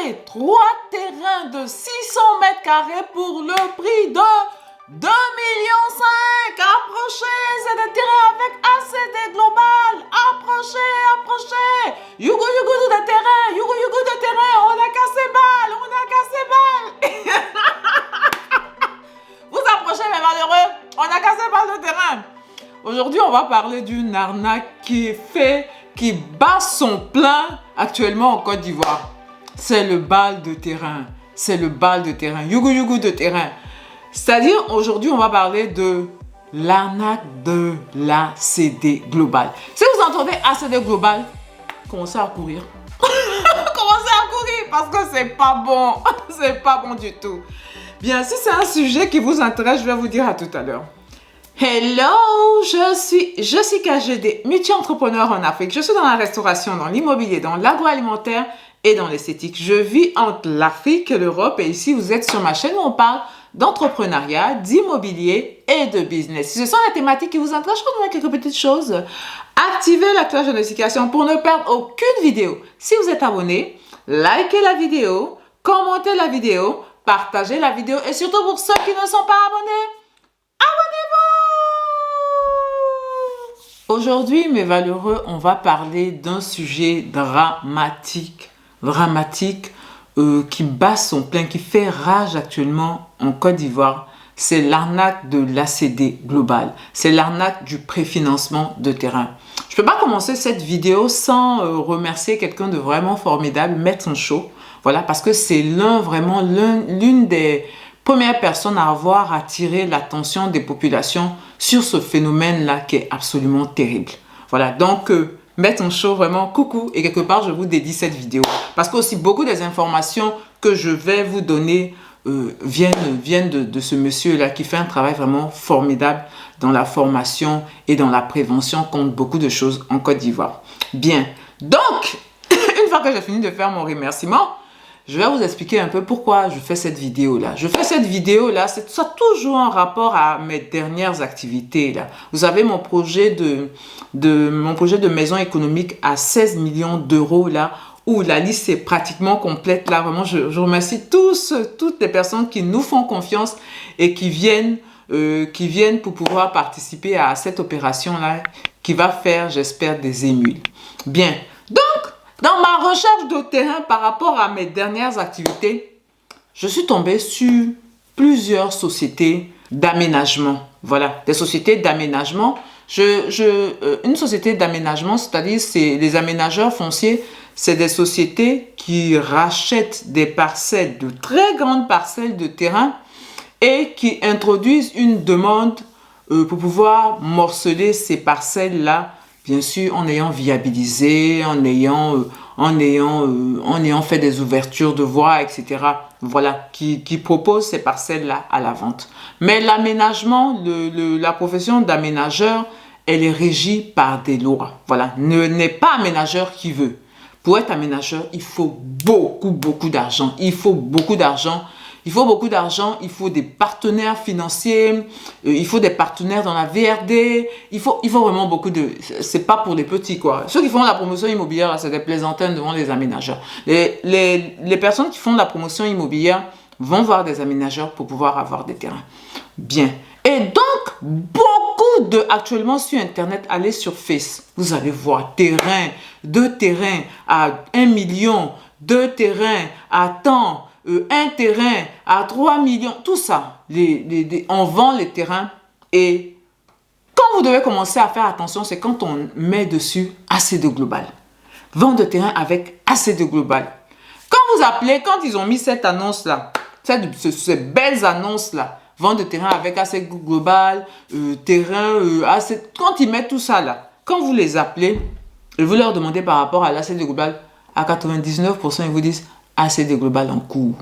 acheter 3 terrains de 600 mètres carrés pour le prix de 2,5 millions. Approchez, c'est des terrains avec ACD Global. Approchez. You go de terrain. You go de terrain. On a cassé balle. Vous approchez mes malheureux. On a cassé balle de terrain. Aujourd'hui, on va parler d'une arnaque qui bat son plein actuellement en Côte d'Ivoire. C'est le bal de terrain. You go de terrain. C'est-à-dire, aujourd'hui, on va parler de l'arnaque de l'ACD Global. Si vous entendez ACD Global, commencez à courir. Commencez à courir parce que c'est pas bon. C'est pas bon du tout. Bien, si c'est un sujet qui vous intéresse, je vais vous dire à tout à l'heure. Hello, je suis KGD, multi-entrepreneur en Afrique. Je suis dans la restauration, dans l'immobilier, dans l'agroalimentaire et dans l'esthétique. Je vis entre l'Afrique et l'Europe et ici, vous êtes sur ma chaîne où on parle d'entrepreneuriat, d'immobilier et de business. Si ce sont les thématiques qui vous intéressent, je vais vous donner quelques petites choses. Activez la cloche de notification pour ne perdre aucune vidéo. Si vous êtes abonné, likez la vidéo, commentez la vidéo, partagez la vidéo et surtout pour ceux qui ne sont pas abonnés, abonnez-vous! Aujourd'hui, mes valeureux, on va parler d'un sujet dramatique qui bat son plein, qui fait rage actuellement en Côte d'Ivoire. C'est l'arnaque de l'ACD Global. C'est l'arnaque du préfinancement de terrain. Je ne peux pas commencer cette vidéo sans remercier quelqu'un de vraiment formidable, Maître Show. Voilà, parce que c'est l'une des premières personnes à avoir attiré l'attention des populations sur ce phénomène-là qui est absolument terrible. Voilà, donc Maître Show, vraiment coucou, et quelque part je vous dédie cette vidéo parce que aussi beaucoup des informations que je vais vous donner viennent de ce monsieur-là qui fait un travail vraiment formidable dans la formation et dans la prévention contre beaucoup de choses en Côte d'Ivoire. Bien, donc une fois que j'ai fini de faire mon remerciement, je vais vous expliquer un peu pourquoi je fais cette vidéo-là. Je fais cette vidéo-là, c'est ça toujours en rapport à mes dernières activités. Là. Vous savez, mon projet de maison économique à 16 millions d'euros, là, où la liste est pratiquement complète. Là, vraiment, je remercie toutes les personnes qui nous font confiance et qui viennent pour pouvoir participer à cette opération-là qui va faire, j'espère, des émules. Bien, donc, dans ma recherche de terrain par rapport à mes dernières activités, je suis tombée sur plusieurs sociétés d'aménagement. Voilà, des sociétés d'aménagement. Une société d'aménagement, c'est-à-dire c'est les aménageurs fonciers, c'est des sociétés qui rachètent des parcelles, de très grandes parcelles de terrain et qui introduisent une demande pour pouvoir morceler ces parcelles-là. Bien sûr, en ayant viabilisé, en ayant fait des ouvertures de voies, etc. Voilà, qui propose ces parcelles-là à la vente. Mais l'aménagement, la profession d'aménageur, elle est régie par des lois. Voilà, n'est pas aménageur qui veut. Pour être aménageur, il faut beaucoup d'argent. Il faut des partenaires financiers, il faut des partenaires dans la VRD, il faut vraiment beaucoup de... C'est pas pour les petits, quoi. Ceux qui font la promotion immobilière, c'est des plaisantaines devant les aménageurs. Les personnes qui font la promotion immobilière vont voir des aménageurs pour pouvoir avoir des terrains. Bien. Et donc, actuellement sur Internet, allez sur Face, vous allez voir deux terrains à 1 million, 2 terrains à tant, un terrain à 3 millions, tout ça. On vend les terrains et quand vous devez commencer à faire attention, c'est quand on met dessus ACD Global. Vente de terrain avec ACD Global. Quand vous appelez, quand ils ont mis cette annonce-là, ces belles annonces-là, vente de terrain avec ACD Global, quand ils mettent tout ça là, quand vous les appelez et vous leur demandez par rapport à l'ACD Global, à 99%, ils vous disent ACD Global en cours.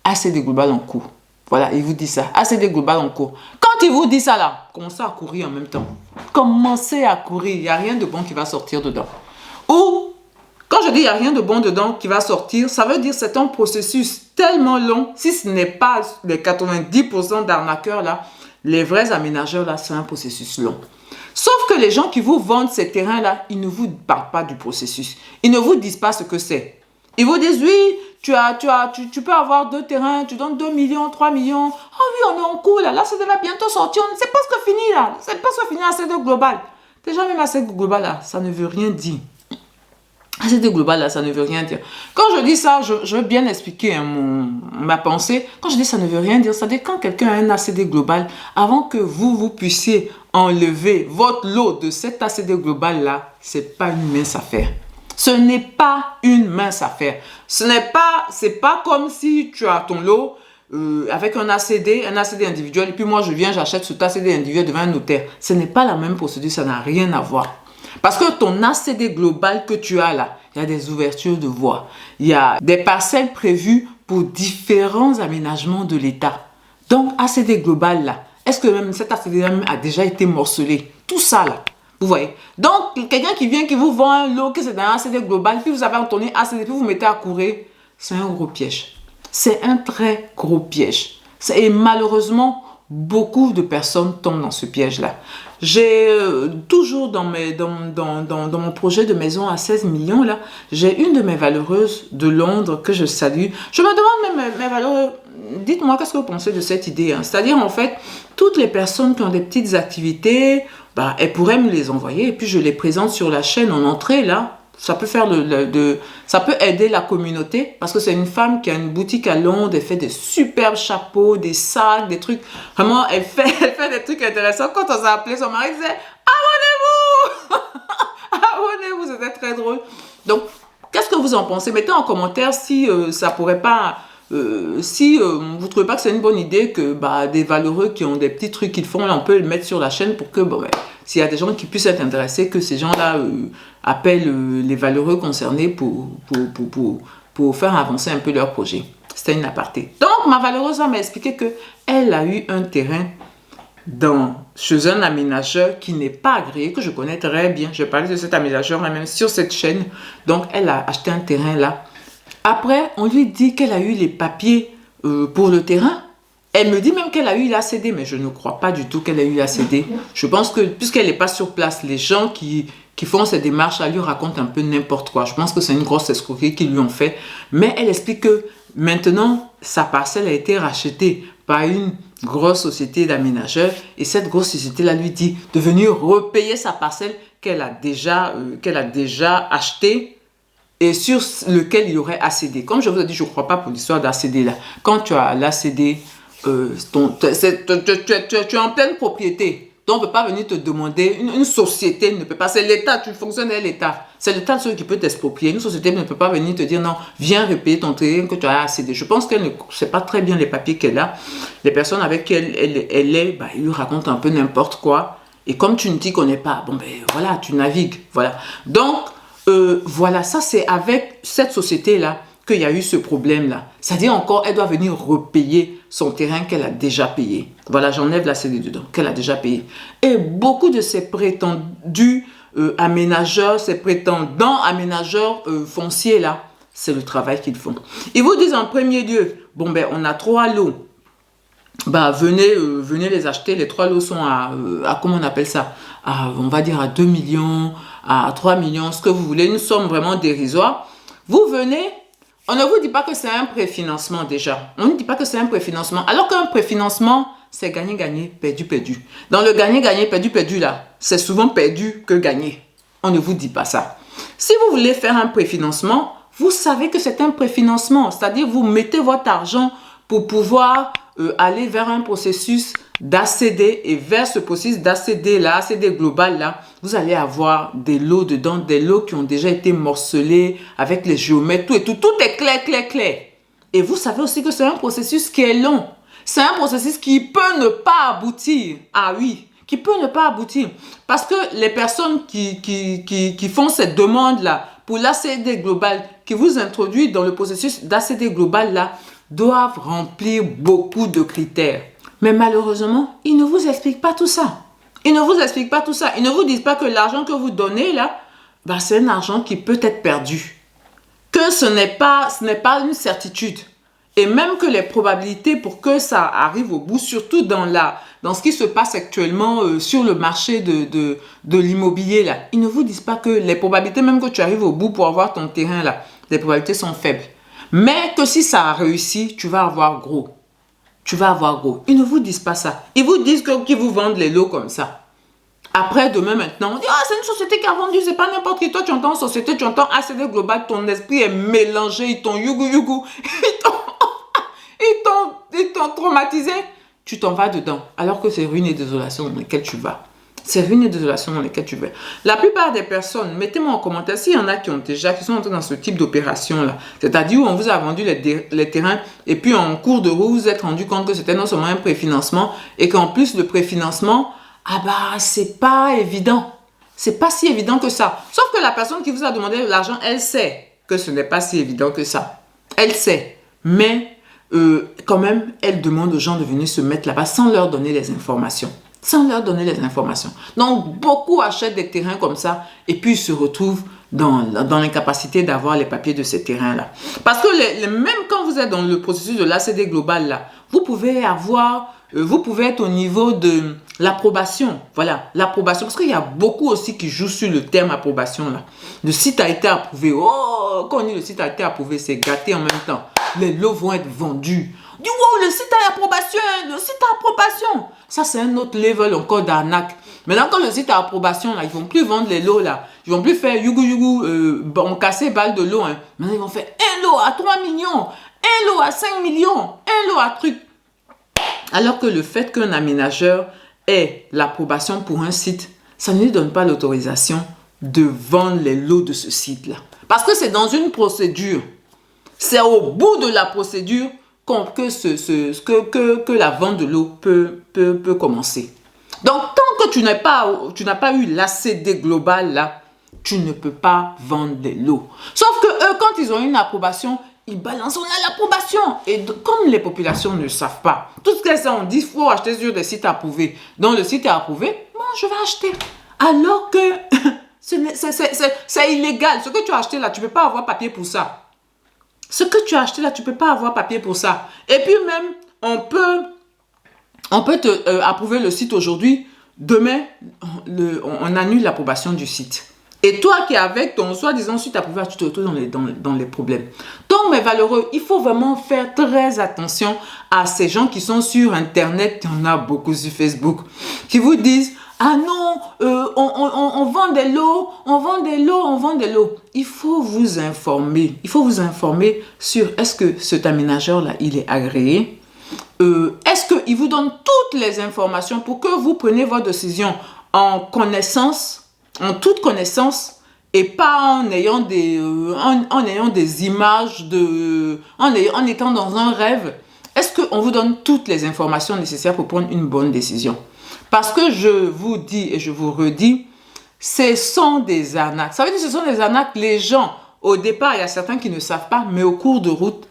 ACD Global en cours. Voilà, ils vous disent ça. ACD Global en cours. Quand ils vous disent ça là, commencez à courir en même temps. Commencez à courir. Il n'y a rien de bon qui va sortir dedans. Ou, quand je dis il n'y a rien de bon dedans qui va sortir, ça veut dire que c'est un processus tellement long. Si ce n'est pas les 90% d'arnaqueurs là, les vrais aménageurs là, c'est un processus long. Sauf que les gens qui vous vendent ces terrains là, ils ne vous parlent pas du processus. Ils ne vous disent pas ce que c'est. Ils vous disent, oui, tu peux avoir 2 terrains, tu donnes 2 millions, 3 millions. Oh oui, on est en cours là, l'ACD va bientôt sortir, on ne sait pas ce que finit là, c'est pas ce que finit l'ACD global. Déjà même l'ACD global là, ça ne veut rien dire. ACD global là, ça ne veut rien dire. Quand je dis ça, je veux bien expliquer hein, ma pensée. Quand je dis ça ne veut rien dire, ça veut dire quand quelqu'un a un ACD global, avant que vous puissiez enlever votre lot de cet ACD global là, c'est pas une mince affaire. Ce n'est pas une mince affaire. C'est pas comme si tu as ton lot avec un ACD individuel et puis moi je viens, j'achète cet ACD individuel devant un notaire. Ce n'est pas la même procédure, ça n'a rien à voir. Parce que ton ACD global que tu as là, il y a des ouvertures de voies. Il y a des parcelles prévues pour différents aménagements de l'État. Donc, ACD global là, est-ce que même cet ACD a déjà été morcelé? Tout ça là, vous voyez. Donc, quelqu'un qui vient, qui vous vend un lot, que c'est un ACD global, puis vous avez entonné ACD, puis vous mettez à courir, c'est un gros piège. C'est un très gros piège. Et malheureusement, beaucoup de personnes tombent dans ce piège-là. J'ai toujours dans mon projet de maison à 16 millions, là, j'ai une de mes valeureuses de Londres que je salue. Je me demande même, mes valeureux, dites-moi qu'est-ce que vous pensez de cette idée. Hein? C'est-à-dire, en fait, toutes les personnes qui ont des petites activités, bah, elles pourraient me les envoyer et puis je les présente sur la chaîne en entrée, là. Ça peut faire ça peut aider la communauté parce que c'est une femme qui a une boutique à Londres, elle fait des superbes chapeaux, des sacs, des trucs. Vraiment, elle fait des trucs intéressants. Quand on s'est appelé, son mari disait abonnez-vous, abonnez-vous, c'était très drôle. Donc, qu'est-ce que vous en pensez? Mettez en commentaire si ça pourrait pas, si vous trouvez pas que c'est une bonne idée que bah, des valeureux qui ont des petits trucs qu'ils font, là, on peut le mettre sur la chaîne pour que bon, ouais, s'il y a des gens qui puissent être intéressés, que ces gens-là appellent les valeureux concernés pour faire avancer un peu leur projet. C'était une aparté. Donc, ma valeureuse m'a expliqué qu'elle a eu un terrain chez un aménageur qui n'est pas agréé, que je connais très bien. Je parlais de cet aménageur même sur cette chaîne. Donc, elle a acheté un terrain là. Après, on lui dit qu'elle a eu les papiers pour le terrain. Elle me dit même qu'elle a eu l'ACD, mais je ne crois pas du tout qu'elle a eu l'ACD. Je pense que, puisqu'elle n'est pas sur place, les gens qui font ces démarches, elle lui racontent un peu n'importe quoi. Je pense que c'est une grosse escroquerie qu'ils lui ont fait. Mais elle explique que maintenant, sa parcelle a été rachetée par une grosse société d'aménageurs. Et cette grosse société-là lui dit de venir repayer sa parcelle qu'elle a déjà achetée et sur lequel il y aurait ACD. Comme je vous ai dit, je ne crois pas pour l'histoire d'ACD là. Quand tu as l'ACD, tu es en pleine propriété. Donc, on ne peut pas venir te demander, une société ne peut pas, c'est l'État, tu fonctionnes avec l'État. C'est l'État seul qui peut t'exproprier. Une société ne peut pas venir te dire non, viens repayer ton terrain que tu as ACD. Je pense qu'elle ne sait pas très bien les papiers qu'elle a. Les personnes avec qui elle est, bah, ils lui racontent un peu n'importe quoi. Et comme tu ne t'y connais pas, bon ben voilà, tu navigues. Voilà. Donc, voilà, ça c'est avec cette société-là qu'il y a eu ce problème-là. C'est-à-dire encore, elle doit venir repayer son terrain qu'elle a déjà payé. Voilà, j'enlève la CD dedans, qu'elle a déjà payé. Et beaucoup de ces prétendus aménageurs, ces prétendants aménageurs fonciers-là, c'est le travail qu'ils font. Ils vous disent en premier lieu, bon ben on a 3 lots. Bah, venez les acheter. Les 3 lots sont à comment on appelle ça, on va dire à 2 millions, à 3 millions, ce que vous voulez, une somme vraiment dérisoire. Vous venez, on ne vous dit pas que c'est un préfinancement déjà. On ne dit pas que c'est un préfinancement. Alors qu'un préfinancement, c'est gagner-gagner, perdu-perdu. Dans le gagner-gagner, perdu-perdu là, c'est souvent perdu que gagner. On ne vous dit pas ça. Si vous voulez faire un préfinancement, vous savez que c'est un préfinancement. C'est-à-dire, vous mettez votre argent pour pouvoir aller vers un processus d'ACD et vers ce processus d'ACD là, ACD global là, vous allez avoir des lots dedans, des lots qui ont déjà été morcelés avec les géomètres, tout et tout. Tout est clair. Et vous savez aussi que c'est un processus qui est long. C'est un processus qui peut ne pas aboutir. Ah oui, qui peut ne pas aboutir. Parce que les personnes qui font cette demande-là pour l'ACD global, qui vous introduisent dans le processus d'ACD global là, doivent remplir beaucoup de critères. Mais malheureusement, ils ne vous expliquent pas tout ça. Ils ne vous expliquent pas tout ça. Ils ne vous disent pas que l'argent que vous donnez là, bah, c'est un argent qui peut être perdu. Que ce n'est pas une certitude. Et même que les probabilités pour que ça arrive au bout, surtout dans ce qui se passe actuellement sur le marché de l'immobilier là, ils ne vous disent pas que les probabilités, même que tu arrives au bout pour avoir ton terrain là, les probabilités sont faibles. Mais que si ça a réussi, tu vas avoir gros. Tu vas avoir gros. Ils ne vous disent pas ça. Ils vous disent qu'ils vous vendent les lots comme ça. Après, demain, maintenant, on dit, ah, c'est une société qui a vendu, c'est pas n'importe qui. Toi, tu entends société, tu entends ACD Global, ton esprit est mélangé, ils t'ont yougou, ils t'ont traumatisé. Tu t'en vas dedans, alors que c'est ruine et désolation dans lesquelles tu vas. C'est ruine et désolation dans lesquelles tu vas. La plupart des personnes, mettez-moi en commentaire s'il y en a qui sont entrés dans ce type d'opération-là. C'est-à-dire où on vous a vendu les terrains et puis en cours de route, vous vous êtes rendu compte que c'était non seulement un préfinancement et qu'en plus le préfinancement, ah bah, c'est pas évident. C'est pas si évident que ça. Sauf que la personne qui vous a demandé l'argent, elle sait que ce n'est pas si évident que ça. Elle sait. Mais, quand même, elle demande aux gens de venir se mettre là-bas sans leur donner les informations. Sans leur donner les informations. Donc, beaucoup achètent des terrains comme ça et puis se retrouvent dans l'incapacité d'avoir les papiers de ces terrains-là. Parce que même quand vous êtes dans le processus de l'ACD global, là, vous pouvez être au niveau de l'approbation. Voilà, l'approbation. Parce qu'il y a beaucoup aussi qui jouent sur le terme approbation, là. Le site a été approuvé. Oh, quand on dit le site a été approuvé, c'est gâté en même temps. Les lots vont être vendus. On dit, wow, le site a approbation, le site a approbation. Ça, c'est un autre level encore d'arnaque. Maintenant, quand le site a approbation, là, ils ne vont plus vendre les lots, là. Ils ne vont plus faire on casse balle de l'eau. Hein. Maintenant, ils vont faire un lot à 3 millions, un lot à 5 millions, un lot à truc. Alors que le fait qu'un aménageur ait l'approbation pour un site, ça ne lui donne pas l'autorisation de vendre les lots de ce site-là. Parce que c'est dans une procédure. C'est au bout de la procédure que la vente de l'eau peut commencer. Donc, tant que tu n'as pas eu l'ACD global, là, tu ne peux pas vendre des lots. Sauf que eux, quand ils ont une approbation, ils balancent, on a l'approbation. Et comme les populations ne savent pas, tout ce qu'elles ont dit, il faut acheter sur des sites approuvés. Donc, le site est approuvé, bon, je vais acheter. Alors que c'est illégal. Ce que tu as acheté là, tu ne peux pas avoir papier pour ça. Ce que tu as acheté là, tu ne peux pas avoir papier pour ça. Et puis même, on peut te approuver le site aujourd'hui. Demain, on annule l'approbation du site. Et toi qui es avec ton soi-disant site approuvé, tu te retrouves dans les problèmes. Donc, mes valeureux, il faut vraiment faire très attention à ces gens qui sont sur Internet. Il y en a beaucoup sur Facebook qui vous disent, ah non, on vend des lots, on vend des lots, on vend des lots. Il faut vous informer. Il faut vous informer sur est-ce que cet aménageur-là, il est agréé. Est-ce qu'il vous donne toutes les informations pour que vous preniez votre décision en connaissance, en toute connaissance, et pas en ayant des images, en étant dans un rêve. Est-ce qu'on vous donne toutes les informations nécessaires pour prendre une bonne décision? Parce que je vous dis et je vous redis, ce sont des arnaques. Ça veut dire que ce sont des arnaques. Les gens, au départ, il y a certains qui ne savent pas, mais en cours de route,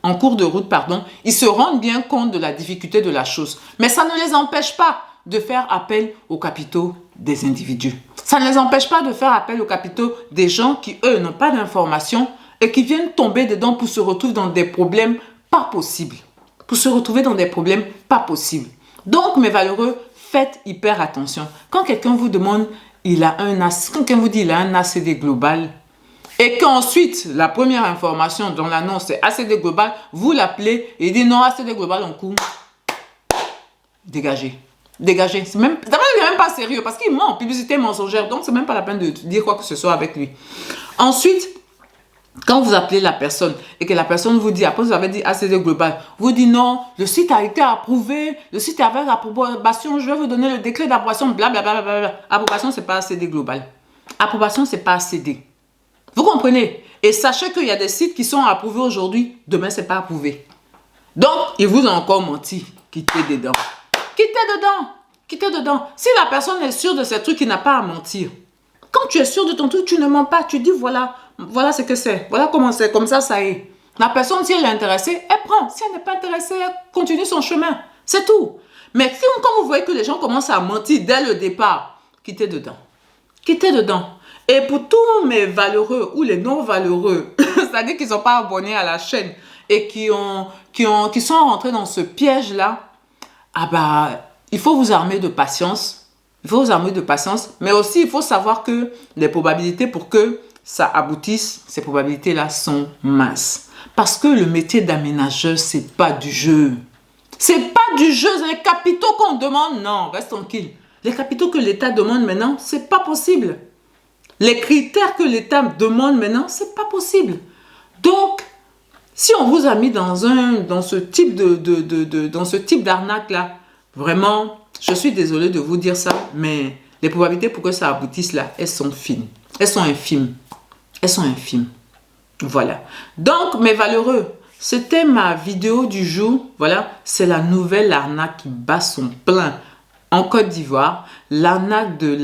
ils se rendent bien compte de la difficulté de la chose. Mais ça ne les empêche pas de faire appel aux capitaux des individus. Ça ne les empêche pas de faire appel aux capitaux des gens qui, eux, n'ont pas d'informations et qui viennent tomber dedans pour se retrouver dans des problèmes pas possibles. Donc, mes valeureux, faites hyper attention. Quand quelqu'un vous demande, quand quelqu'un vous dit il a un ACD global, et qu'ensuite, la première information dans l'annonce c'est ACD global, vous l'appelez et il dit non, ACD global en cours. Dégagez. Dégagez. C'est même pas sérieux parce qu'il ment en publicité mensongère. Donc, c'est même pas la peine de dire quoi que ce soit avec lui. Ensuite, quand vous appelez la personne et que la personne vous dit, après vous avez dit ACD global, vous dit non, le site a été approuvé, le site est avec approbation, je vais vous donner le décret d'approbation, blablabla. Approbation, c'est pas ACD global. Approbation, c'est pas ACD. Vous comprenez? Et sachez qu'il y a des sites qui sont approuvés aujourd'hui, demain, c'est pas approuvé. Donc, il vous a encore menti. Quittez dedans. Quittez dedans. Si la personne est sûre de ces trucs, il n'a pas à mentir. Quand tu es sûr de ton truc, tu ne mens pas. Tu dis voilà ce que c'est. Voilà comment c'est. Comme ça est. La personne, si elle est intéressée, elle prend. Si elle n'est pas intéressée, elle continue son chemin. C'est tout. Mais quand vous voyez que les gens commencent à mentir dès le départ, quittez dedans. Quittez dedans. Et pour tous mes valeureux ou les non-valeureux, c'est-à-dire qui ne sont pas abonnés à la chaîne et qui sont rentrés dans ce piège-là, il faut vous armer de patience. Mais aussi, il faut savoir que les probabilités pour que ça aboutisse, ces probabilités-là sont minces. Parce que le métier d'aménageur, c'est pas du jeu. C'est pas du jeu, c'est les capitaux qu'on demande. Non, reste tranquille. Les capitaux que l'État demande maintenant, c'est pas possible. Les critères que l'État demande maintenant, c'est pas possible. Donc, si on vous a mis dans ce type d'arnaque-là, vraiment, je suis désolée de vous dire ça, mais les probabilités pour que ça aboutisse là, elles sont fines. Elles sont infimes. Elles sont infimes. Voilà. Donc, mes valeureux, c'était ma vidéo du jour. Voilà, c'est la nouvelle arnaque qui bat son plein en Côte d'Ivoire. L'arnaque de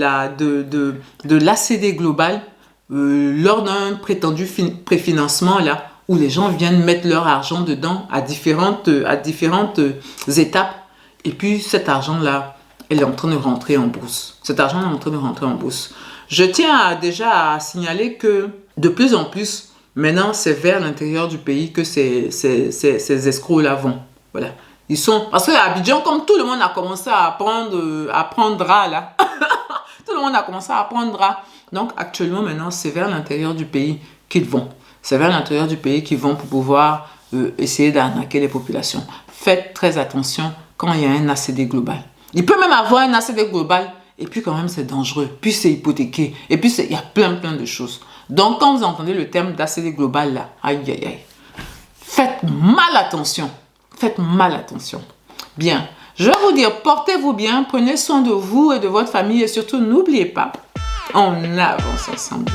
l'ACD Global lors d'un prétendu préfinancement là, où les gens viennent mettre leur argent dedans à différentes étapes. Et puis, cet argent-là, elle est en train de rentrer en bourse. Cet argent est en train de rentrer en bourse. Je tiens déjà à signaler que de plus en plus, maintenant, c'est vers l'intérieur du pays que ces escrocs-là vont. Voilà. Ils sont... Parce qu'à Abidjan, comme tout le monde a commencé à prendre là. Tout le monde a commencé à prendre. Donc, actuellement, maintenant, c'est vers l'intérieur du pays qu'ils vont. C'est vers l'intérieur du pays qu'ils vont pour pouvoir essayer d'arnaquer les populations. Faites très attention quand il y a un ACD global. Il peut même avoir un ACD global et puis quand même, c'est dangereux. Puis c'est hypothéqué. Et puis, il y a plein de choses. Donc, quand vous entendez le terme d'ACD global, là, aïe, aïe, aïe, faites mal attention. Faites mal attention. Bien, je vais vous dire, portez-vous bien, prenez soin de vous et de votre famille et surtout, n'oubliez pas, on avance ensemble.